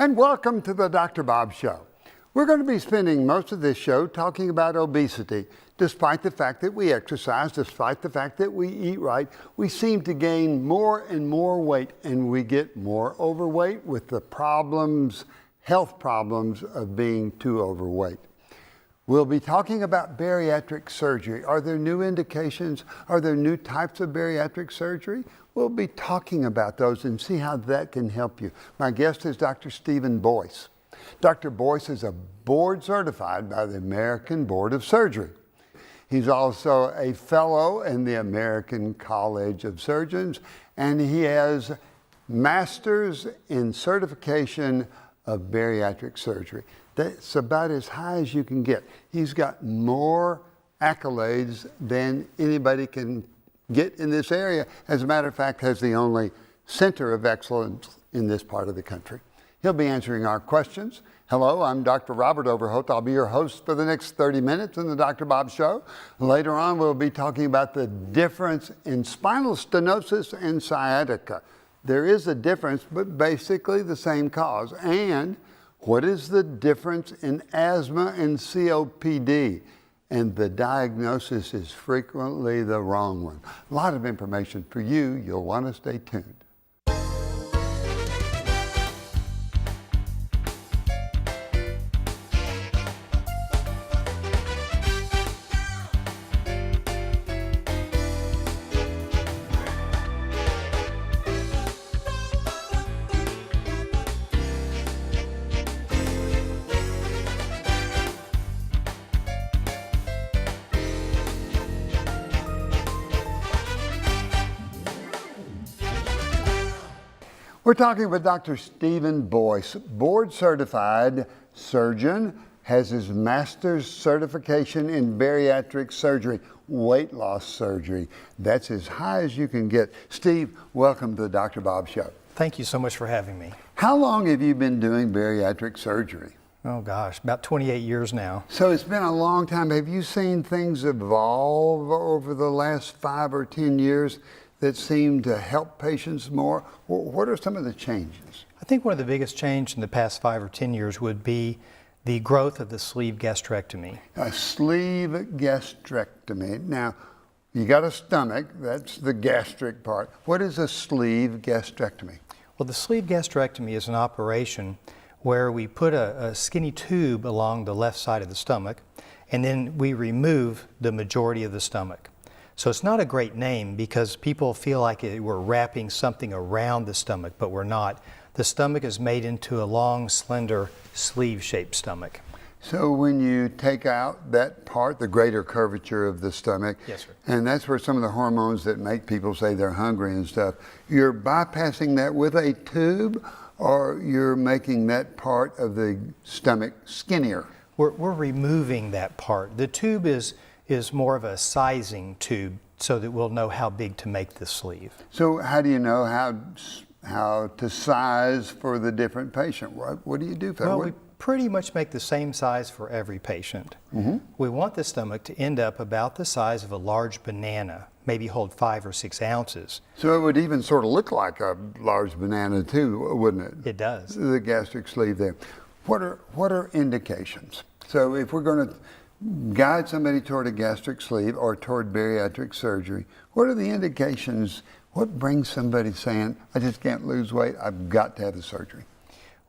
And welcome to the Dr. Bob Show. We're going to be spending most of this show talking about obesity. Despite the fact that we exercise, despite the fact that we eat right, we seem to gain more and more weight, and we get more overweight with the problems, health problems of being too overweight. We'll be talking about bariatric surgery. Are there new indications? Are there new types of bariatric surgery? We'll be talking about those and see how that can help you. My guest is Dr. Stephen Boyce. Dr. Boyce is a board certified by the American Board of Surgery. He's also a fellow in the American College of Surgeons, and he has masters in certification of bariatric surgery. That's about as high as you can get. He's got more accolades than anybody can get in this area. As a matter of fact, has the only center of excellence in this part of the country. He'll be answering our questions. Hello, I'm Dr. Robert Overholt. I'll be your host for the next 30 minutes in the Dr. Bob Show. Later on, we'll be talking about the difference in spinal stenosis and sciatica. There is a difference, but basically the same cause. And what is the difference in asthma and COPD? And the diagnosis is frequently the wrong one. A lot of information for you. You'll want to stay tuned. We're talking with Dr. Stephen Boyce, board certified surgeon, has his master's certification in bariatric surgery, weight loss surgery. That's as high as you can get. Steve, welcome to the Dr. Bob Show. Thank you so much for having me. How long have you been doing bariatric surgery? Oh gosh, about 28 years now. So it's been a long time. Have you seen things evolve over the last 5 or 10 years that seem to help patients more? What are some of the changes? I think one of the biggest changes in the past 5 or 10 years would be the growth of the sleeve gastrectomy. A sleeve gastrectomy. Now, you got a stomach, that's the gastric part. What is a sleeve gastrectomy? Well, the sleeve gastrectomy is an operation where we put a skinny tube along the left side of the stomach, and then we remove the majority of the stomach. So it's not a great name because people feel like we're wrapping something around the stomach, but we're not. The stomach is made into a long, slender, sleeve-shaped stomach. So when you take out that part, the greater curvature of the stomach, yes, sir. And that's where some of the hormones that make people say they're hungry and stuff, you're bypassing that with a tube, or you're making that part of the stomach skinnier? We're removing that part. The tube is more of a sizing tube so that we'll know how big to make the sleeve. So how do you know how to size for the different patient? What do you do for that? Well, we pretty much make the same size for every patient. Mm-hmm. We want the stomach to end up about the size of a large banana, maybe hold 5 or 6 ounces. So it would even sort of look like a large banana too, wouldn't it? It does. The gastric sleeve there. What are indications? So if we're going to guide somebody toward a gastric sleeve or toward bariatric surgery, what are the indications? What brings somebody saying, I just can't lose weight, I've got to have the surgery?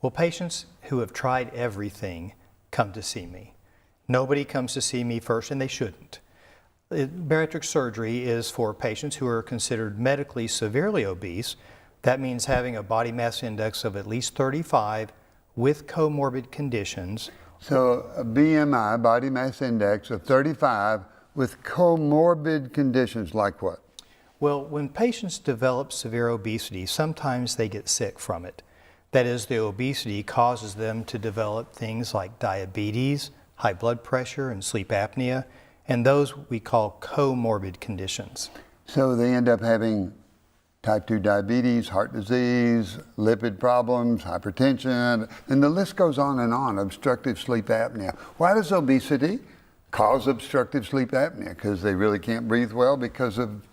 Well, patients who have tried everything come to see me. Nobody comes to see me first, and they shouldn't. Bariatric surgery is for patients who are considered medically severely obese. That means having a body mass index of at least 35 with comorbid conditions. So a BMI, body mass index, of 35 with comorbid conditions like what? Well, when patients develop severe obesity, sometimes they get sick from it. That is, the obesity causes them to develop things like diabetes, high blood pressure, and sleep apnea, and those we call comorbid conditions. So they end up having type 2 diabetes, heart disease, lipid problems, hypertension, and the list goes on, obstructive sleep apnea. Why does obesity cause obstructive sleep apnea? Because they really can't breathe well because of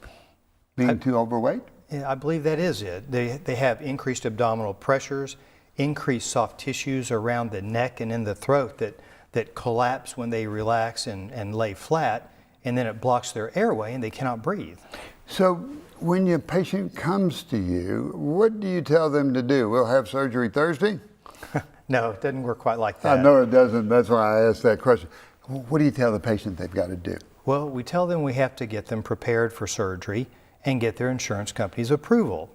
being too overweight? Yeah, I believe that is it. They have increased abdominal pressures, increased soft tissues around the neck and in the throat that collapse when they relax and lay flat, and then it blocks their airway and they cannot breathe. So when your patient comes to you, what do you tell them to do? We'll have surgery Thursday? No, it doesn't work quite like that. I know it doesn't. That's why I asked that question. What do you tell the patient they've got to do? Well, we tell them we have to get them prepared for surgery and get their insurance company's approval.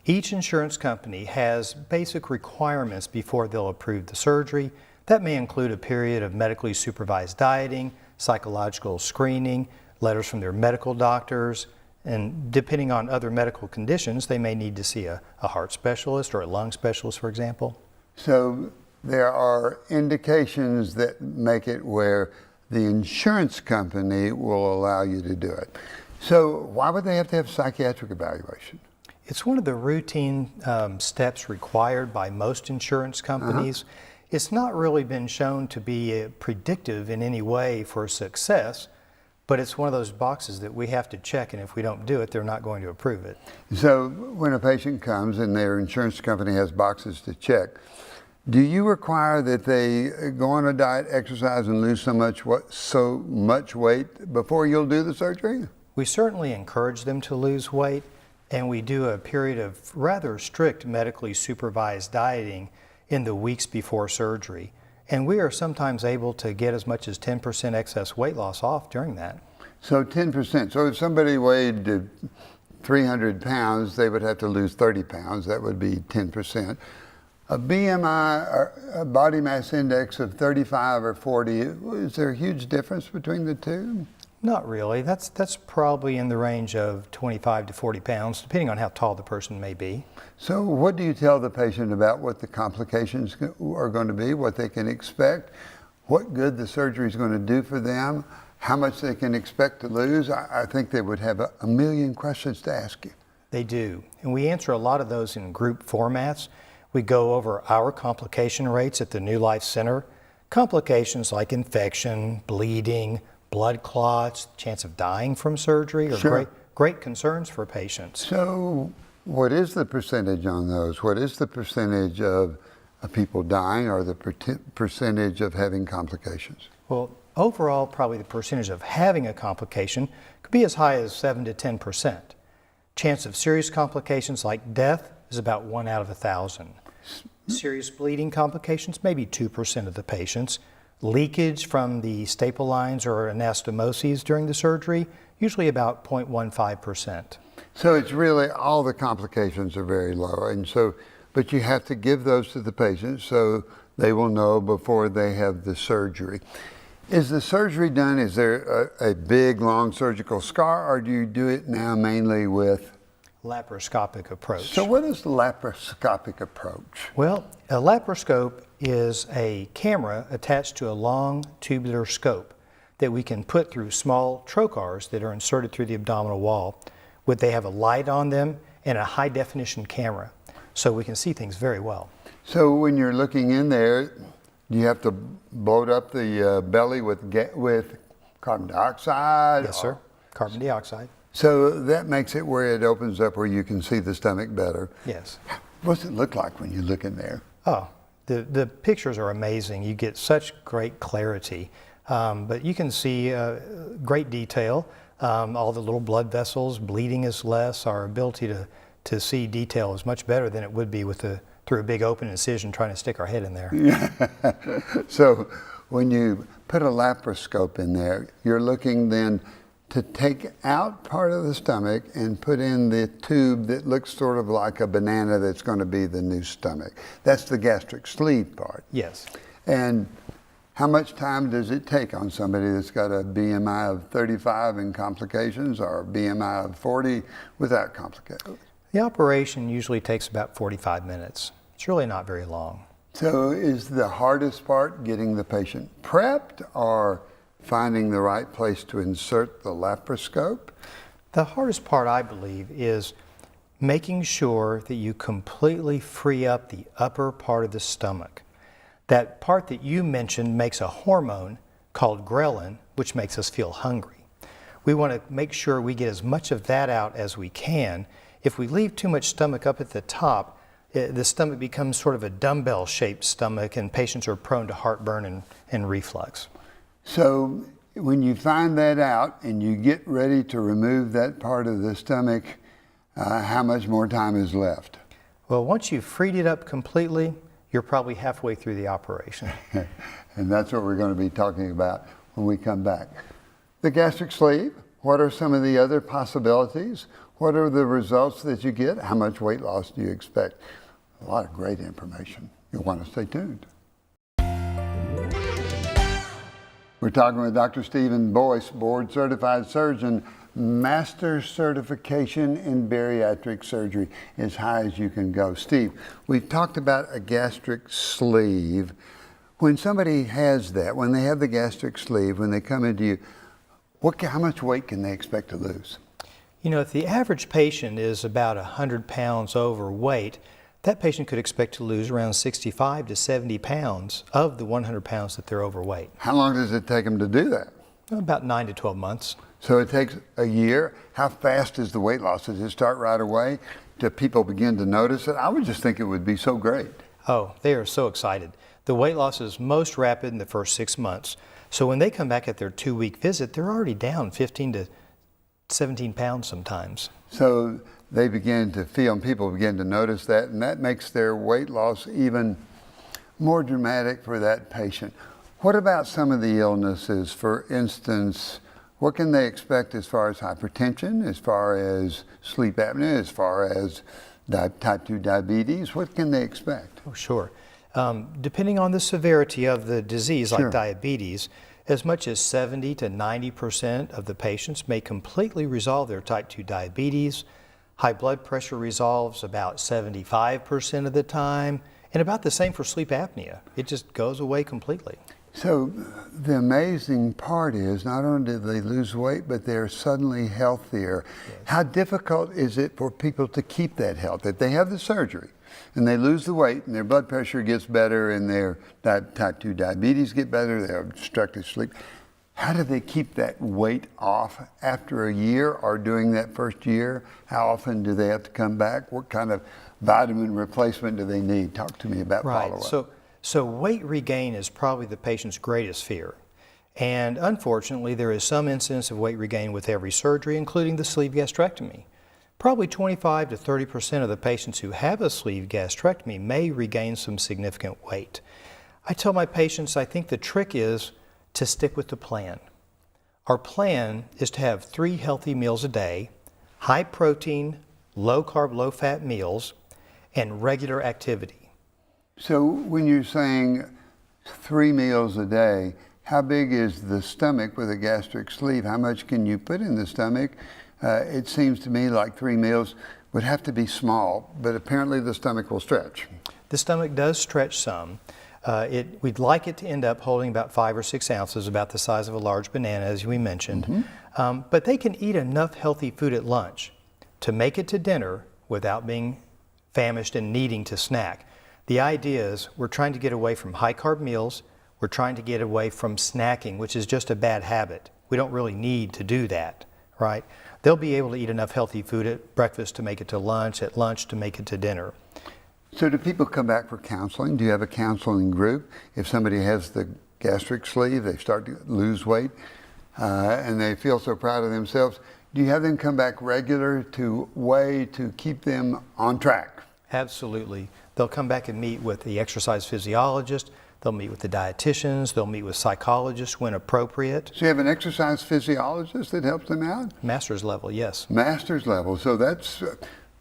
Each insurance company has basic requirements before they'll approve the surgery. That may include a period of medically supervised dieting, psychological screening, letters from their medical doctors, and depending on other medical conditions, they may need to see a heart specialist or a lung specialist, for example. So there are indications that make it where the insurance company will allow you to do it. So why would they have to have psychiatric evaluation? It's one of the routine steps required by most insurance companies. It's not really been shown to be predictive in any way for success, but it's one of those boxes that we have to check, and if we don't do it, they're not going to approve it. So when a patient comes and their insurance company has boxes to check, do you require that they go on a diet, exercise, and lose so much weight before you'll do the surgery? We certainly encourage them to lose weight, and we do a period of rather strict medically supervised dieting in the weeks before surgery. And we are sometimes able to get as much as 10% excess weight loss off during that. So 10%. So if somebody weighed 300 pounds, they would have to lose 30 pounds. That would be 10%. A BMI, or a body mass index of 35 or 40, is there a huge difference between the two? Not really. That's probably in the range of 25 to 40 pounds, depending on how tall the person may be. So what do you tell the patient about what the complications are going to be, what they can expect, what good the surgery is going to do for them, how much they can expect to lose? I think they would have a million questions to ask you. They do. And we answer a lot of those in group formats. We go over our complication rates at the New Life Center. Complications like infection, bleeding, blood clots, chance of dying from surgery are great concerns for patients. So what is the percentage on those? What is the percentage of people dying or the percentage of having complications? Well, overall, probably the percentage of having a complication could be as high as 7 to 10%. Chance of serious complications like death is about 1 out of 1,000. Serious bleeding complications, maybe 2% of the patients. Leakage from the staple lines or anastomoses during the surgery, usually about 0.15%. So it's really all the complications are very low, and so, but you have to give those to the patient so they will know before they have the surgery. Is the surgery done, is there a big, long surgical scar, or do you do it now mainly with? Laparoscopic approach. So what is the laparoscopic approach? Well, a laparoscope is a camera attached to a long tubular scope that we can put through small trocars that are inserted through the abdominal wall. They have a light on them and a high definition camera, so we can see things very well. So when you're looking in there, do you have to bloat up the belly with carbon dioxide? Yes, sir. Carbon dioxide. So that makes it where it opens up where you can see the stomach better. Yes. What's it look like when you look in there? Oh, the pictures are amazing. You get such great clarity, but you can see great detail. All the little blood vessels, bleeding is less. Our ability to see detail is much better than it would be through a big open incision trying to stick our head in there. So when you put a laparoscope in there, you're looking then to take out part of the stomach and put in the tube that looks sort of like a banana that's going to be the new stomach. That's the gastric sleeve part. Yes. And how much time does it take on somebody that's got a BMI of 35 and complications, or a BMI of 40 without complications? The operation usually takes about 45 minutes. It's really not very long. So is the hardest part getting the patient prepped, or finding the right place to insert the laparoscope? The hardest part, I believe, is making sure that you completely free up the upper part of the stomach. That part that you mentioned makes a hormone called ghrelin, which makes us feel hungry. We want to make sure we get as much of that out as we can. If we leave too much stomach up at the top, the stomach becomes sort of a dumbbell-shaped stomach, and patients are prone to heartburn and reflux. So when you find that out and you get ready to remove that part of the stomach, how much more time is left? Well, once you've freed it up completely, you're probably halfway through the operation. And that's what we're going to be talking about when we come back. The gastric sleeve, what are some of the other possibilities? What are the results that you get? How much weight loss do you expect? A lot of great information. You'll want to stay tuned. We're talking with Dr. Stephen Boyce, board certified surgeon, master certification in bariatric surgery, as high as you can go. Steve, we've talked about a gastric sleeve. When somebody has that, when they have the gastric sleeve, when they come into you, how much weight can they expect to lose? You know, if the average patient is about 100 pounds overweight, that patient could expect to lose around 65 to 70 pounds of the 100 pounds that they're overweight. How long does it take them to do that? About 9 to 12 months. So it takes a year. How fast is the weight loss? Does it start right away? Do people begin to notice it? I would just think it would be so great. Oh, they are so excited. The weight loss is most rapid in the first 6 months. So when they come back at their 2-week visit, they're already down 15 to 17 pounds sometimes. So they begin to feel, and people begin to notice that, and that makes their weight loss even more dramatic for that patient. What about some of the illnesses? For instance, what can they expect as far as hypertension, as far as sleep apnea, as far as type 2 diabetes? What can they expect? Oh, sure. Depending on the severity of the disease, Sure. like diabetes, as much as 70 to 90% of the patients may completely resolve their type 2 diabetes. High blood pressure resolves about 75% of the time, and about the same for sleep apnea. It just goes away completely. So the amazing part is not only do they lose weight, but they're suddenly healthier. Yes. How difficult is it for people to keep that health? If they have the surgery and they lose the weight and their blood pressure gets better and their type 2 diabetes get better, their obstructive sleep, how do they keep that weight off after a year or during that first year? How often do they have to come back? What kind of vitamin replacement do they need? Talk to me about follow-up. So weight regain is probably the patient's greatest fear. And unfortunately, there is some incidence of weight regain with every surgery, including the sleeve gastrectomy. Probably 25 to 30% of the patients who have a sleeve gastrectomy may regain some significant weight. I tell my patients, I think the trick is to stick with the plan. Our plan is to have 3 healthy meals a day, high protein, low carb, low fat meals, and regular activity. So when you're saying 3 meals a day, how big is the stomach with a gastric sleeve? How much can you put in the stomach? It seems to me like 3 meals would have to be small, but apparently the stomach will stretch. The stomach does stretch some. We'd like it to end up holding about 5 or 6 ounces, about the size of a large banana, as we mentioned. Mm-hmm. But they can eat enough healthy food at lunch to make it to dinner without being famished and needing to snack. The idea is we're trying to get away from high carb meals. We're trying to get away from snacking, which is just a bad habit. We don't really need to do that, right? They'll be able to eat enough healthy food at breakfast to make it to lunch, at lunch to make it to dinner. So do people come back for counseling? Do you have a counseling group? If somebody has the gastric sleeve, they start to lose weight, and they feel so proud of themselves, do you have them come back regular to weigh to keep them on track? Absolutely. They'll come back and meet with the exercise physiologist. They'll meet with the dietitians. They'll meet with psychologists when appropriate. So you have an exercise physiologist that helps them out? Master's level, yes. Master's level. So that's,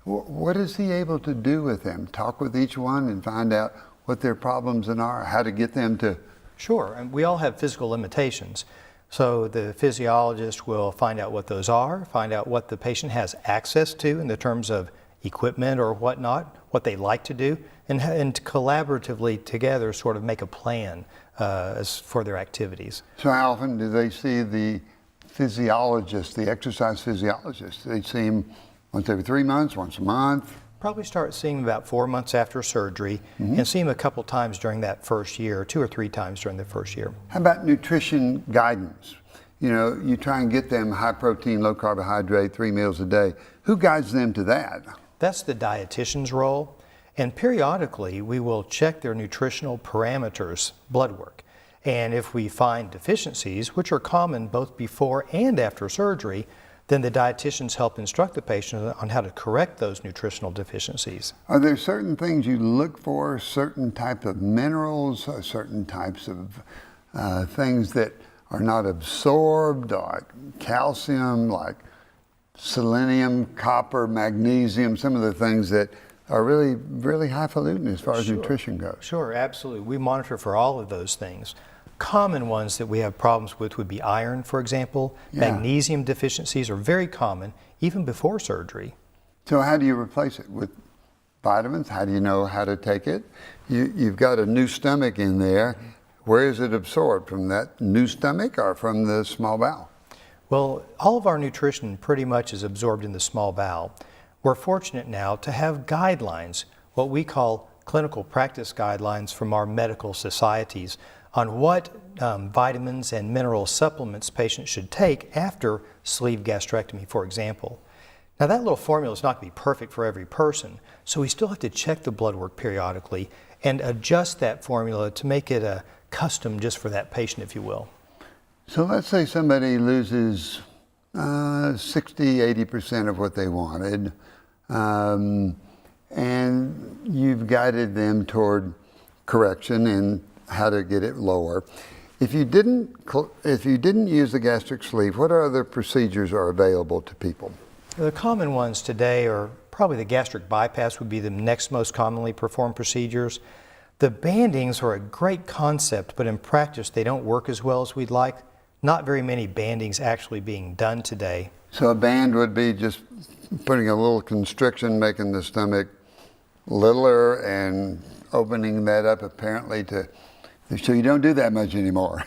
what is he able to do with them? Talk with each one and find out what their problems are, how to get them to... Sure, and we all have physical limitations. So the physiologist will find out what those are, find out what the patient has access to in the terms of equipment or whatnot, what they like to do, and collaboratively together sort of make a plan for their activities. So how often do they see the physiologist, the exercise physiologist? They see him once every 3 months, once a month? Probably start seeing him about 4 months after surgery, mm-hmm. and see him a couple times during that first year, 2 or 3 times during the first year. How about nutrition guidance? You know, you try and get them high protein, low carbohydrate, 3 meals a day. Who guides them to that? That's the dietitian's role. And periodically, we will check their nutritional parameters, blood work. And if we find deficiencies, which are common both before and after surgery, then the dietitians help instruct the patient on how to correct those nutritional deficiencies. Are there certain things you look for, certain type of minerals, or certain types of things that are not absorbed, like calcium, like selenium, copper, magnesium, some of the things that are really, really highfalutin as far as nutrition goes? Sure, absolutely. We monitor for all of those things. Common ones that we have problems with would be iron, for example. Yeah. Magnesium deficiencies are very common, even before surgery. So how do you replace it? With vitamins? How do you know how to take it? You've got a new stomach in there. Where is it absorbed? From that new stomach or from the small bowel? Well, all of our nutrition pretty much is absorbed in the small bowel. We're fortunate now to have guidelines, what we call clinical practice guidelines from our medical societies, on what vitamins and mineral supplements patients should take after sleeve gastrectomy, for example. Now, that little formula is not going to be perfect for every person, so we still have to check the blood work periodically and adjust that formula to make it custom just for that patient, if you will. So let's say somebody loses 60–80% of what they wanted, and you've guided them toward correction and how to get it lower. If you didn't use the gastric sleeve, what other procedures are available to people? The common ones today are probably the gastric bypass would be the next most commonly performed procedures. The bandings are a great concept, but in practice they don't work as well as we'd like. Not very many bandings actually being done today. So a band would be just putting a little constriction, making the stomach littler and opening that up apparently to, so you don't do that much anymore.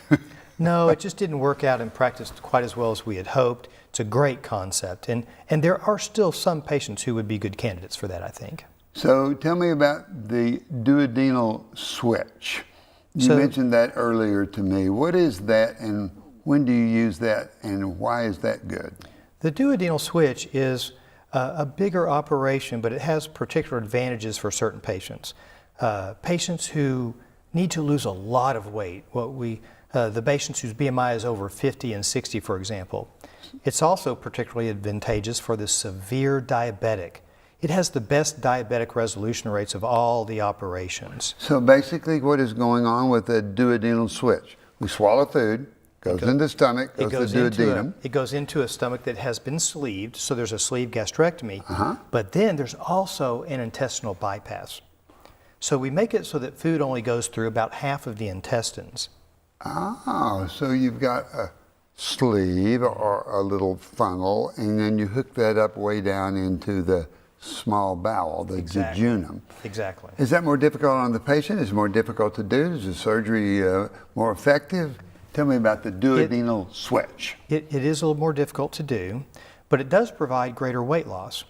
No, it just didn't work out in practice quite as well as we had hoped. It's a great concept, and there are still some patients who would be good candidates for that, I think. So tell me about the duodenal switch. You mentioned that earlier to me. What is that, and when do you use that, and why is that good? The duodenal switch is a bigger operation, but it has particular advantages for certain patients. Patients who need to lose a lot of weight, the patients whose BMI is over 50 and 60, for example. It's also particularly advantageous for the severe diabetic. It has the best diabetic resolution rates of all the operations. So basically what is going on with the duodenal switch? We swallow food, goes into the stomach, goes to the duodenum. It goes into a stomach that has been sleeved, so there's a sleeve gastrectomy, but then there's also an intestinal bypass. So we make it so that food only goes through about half of the intestines. Oh, so you've got a sleeve or a little funnel, and then you hook that up way down into the small bowel, the jejunum. Exactly. Is that more difficult on the patient? Is it more difficult to do? Is the surgery more effective? Tell me about the duodenal switch. It is a little more difficult to do, but it does provide greater weight loss.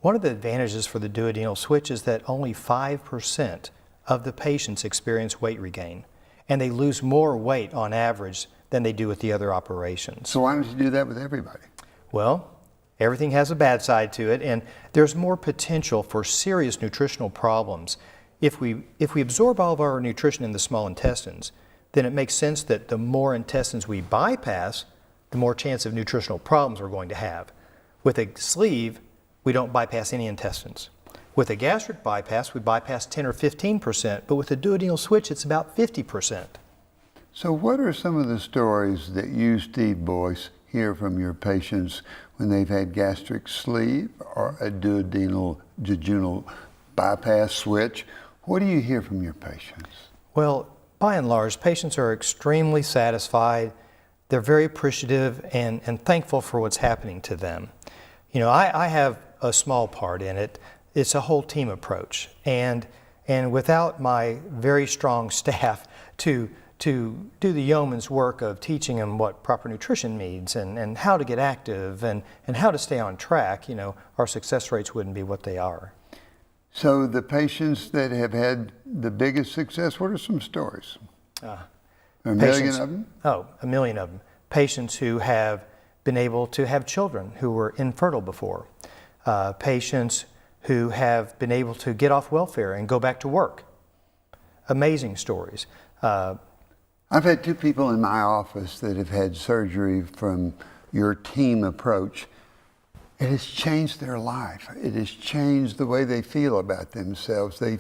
One of the advantages for the duodenal switch is that only 5% of the patients experience weight regain, and they lose more weight on average than they do with the other operations. So why don't you do that with everybody? Well, everything has a bad side to it, and there's more potential for serious nutritional problems. If we absorb all of our nutrition in the small intestines, then it makes sense that the more intestines we bypass, the more chance of nutritional problems we're going to have. With a sleeve, we don't bypass any intestines. With a gastric bypass, we bypass 10 or 15%, but with a duodenal switch, it's about 50%. So what are some of the stories that you, Steve Boyce, hear from your patients when they've had gastric sleeve or a duodenal jejunal bypass switch? What do you hear from your patients? Well, by and large, patients are extremely satisfied. They're very appreciative and thankful for what's happening to them. You know, I have a small part in it. It's a whole team approach. And without my very strong staff to do the yeoman's work of teaching them what proper nutrition means and how to get active and how to stay on track, you know, our success rates wouldn't be what they are. So the patients that have had the biggest success, what are some stories? A million of them? Oh, a million of them. Patients who have been able to have children who were infertile before. Patients who have been able to get off welfare and go back to work. Amazing stories. I've had 2 people in my office that have had surgery from your team approach. It has changed their life. It has changed the way they feel about themselves. They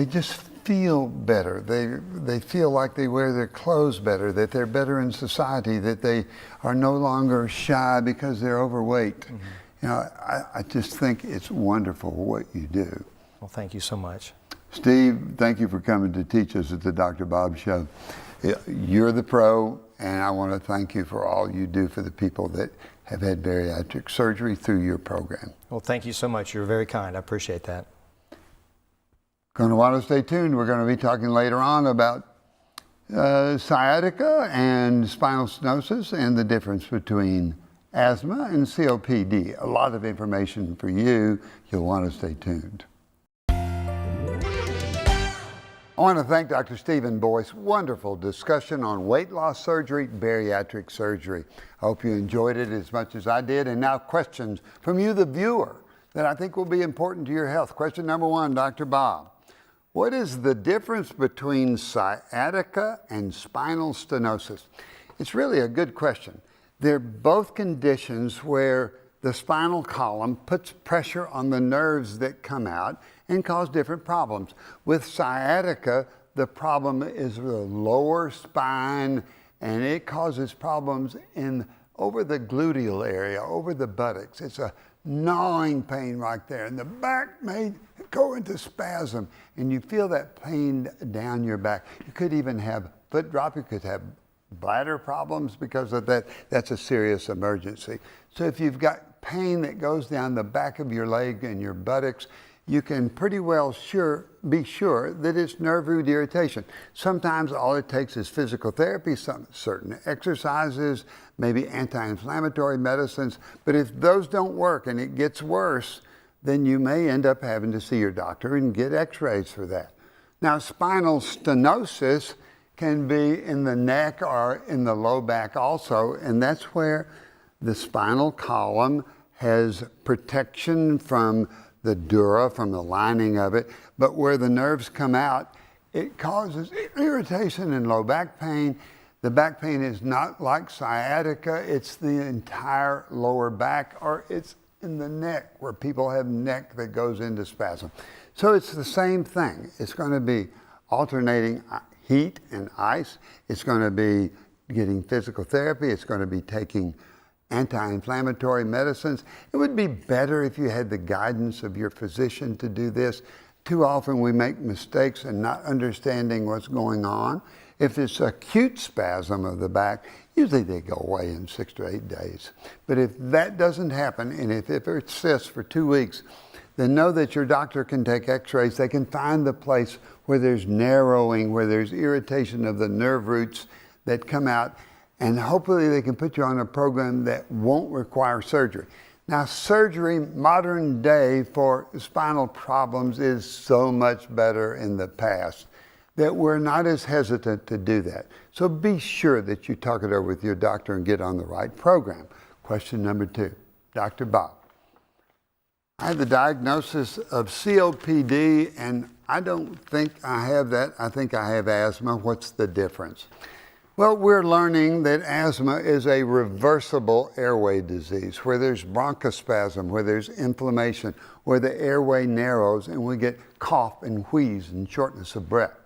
just feel better. They feel like they wear their clothes better, that they're better in society, that they are no longer shy because they're overweight. Mm-hmm. You know, I just think it's wonderful what you do. Well, thank you so much. Steve, thank you for coming to teach us at the Dr. Bob Show. You're the pro, and I want to thank you for all you do for the people that have had bariatric surgery through your program. Well, thank you so much. You're very kind. I appreciate that. Going to want to stay tuned. We're going to be talking later on about sciatica and spinal stenosis and the difference between asthma and COPD. A lot of information for you. You'll want to stay tuned. I want to thank Dr. Stephen Boyce. Wonderful discussion on weight loss surgery, bariatric surgery. I hope you enjoyed it as much as I did. And now questions from you, the viewer, that I think will be important to your health. Question number 1, Dr. Bob. What is the difference between sciatica and spinal stenosis? It's really a good question. They're both conditions where the spinal column puts pressure on the nerves that come out and cause different problems. With sciatica, the problem is the lower spine, and it causes problems over the gluteal area, over the buttocks. It's a gnawing pain right there, and the back may go into spasm, and you feel that pain down your back. You could even have foot drop. You could have bladder problems because of that. That's a serious emergency. So if you've got pain that goes down the back of your leg and your buttocks, you can pretty well be sure that it's nerve root irritation. Sometimes all it takes is physical therapy, some certain exercises, maybe anti-inflammatory medicines. But if those don't work and it gets worse, then you may end up having to see your doctor and get x-rays for that. Now, spinal stenosis can be in the neck or in the low back also, and that's where the spinal column has protection from the dura, from the lining of it, but where the nerves come out, it causes irritation and low back pain. The back pain is not like sciatica, it's the entire lower back, or it's in the neck where people have neck that goes into spasm. So it's the same thing. It's going to be alternating heat and ice. It's going to be getting physical therapy. It's going to be taking anti-inflammatory medicines. It would be better if you had the guidance of your physician to do this. Too often we make mistakes in not understanding what's going on. If it's acute spasm of the back, usually they go away in 6 to 8 days. But if that doesn't happen, and if it persists for 2 weeks, then know that your doctor can take x-rays. They can find the place where there's narrowing, where there's irritation of the nerve roots that come out, and hopefully they can put you on a program that won't require surgery. Now, surgery, modern day, for spinal problems is so much better in the past that we're not as hesitant to do that. So be sure that you talk it over with your doctor and get on the right program. Question number 2, Dr. Bob. I had the diagnosis of COPD, and I don't think I have that. I think I have asthma. What's the difference? Well, we're learning that asthma is a reversible airway disease where there's bronchospasm, where there's inflammation, where the airway narrows and we get cough and wheeze and shortness of breath.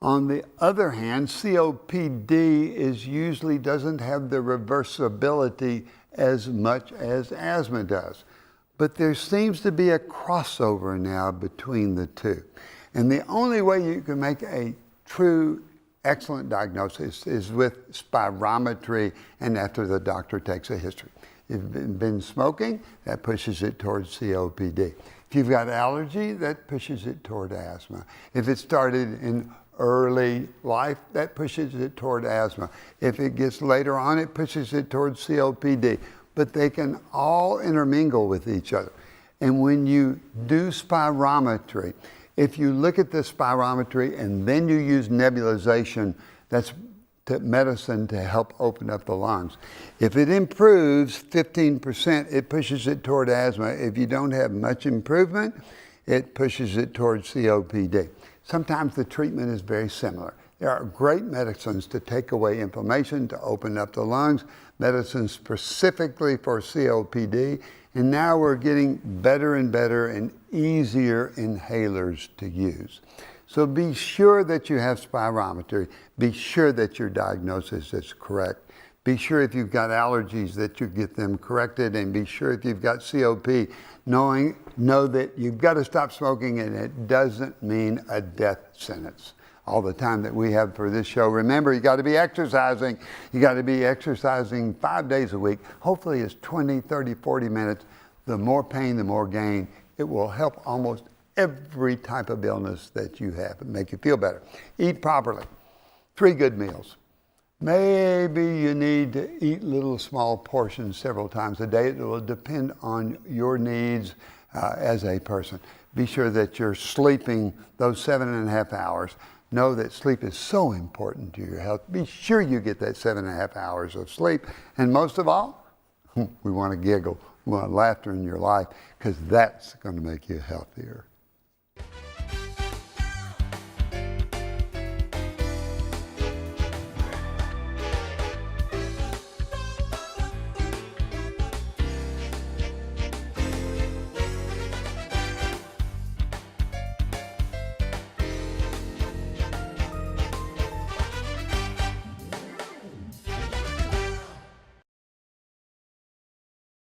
On the other hand, COPD usually doesn't have the reversibility as much as asthma does. But there seems to be a crossover now between the two. And the only way you can make a true excellent diagnosis is with spirometry and after the doctor takes a history. If you've been smoking, that pushes it towards COPD. If you've got allergy, that pushes it toward asthma. If it started in early life, that pushes it toward asthma. If it gets later on, it pushes it towards COPD. But they can all intermingle with each other. And when you do spirometry, if you look at the spirometry and then you use nebulization, that's medicine to help open up the lungs. If it improves 15%, it pushes it toward asthma. If you don't have much improvement, it pushes it towards COPD. Sometimes the treatment is very similar. There are great medicines to take away inflammation, to open up the lungs, medicines specifically for COPD, and now we're getting better and better and easier inhalers to use. So be sure that you have spirometry. Be sure that your diagnosis is correct. Be sure if you've got allergies that you get them corrected, and be sure if you've got COP, know that you've got to stop smoking, and it doesn't mean a death sentence. All the time that we have for this show. Remember, you got to be exercising. You got to be exercising 5 days a week. Hopefully it's 20, 30, 40 minutes. The more pain, the more gain. It will help almost every type of illness that you have and make you feel better. Eat properly. 3 good meals. Maybe you need to eat little small portions several times a day. It will depend on your needs as a person. Be sure that you're sleeping those 7.5 hours. Know that sleep is so important to your health. Be sure you get that 7.5 hours of sleep. And most of all, we want to giggle. We want laughter in your life, because that's going to make you healthier.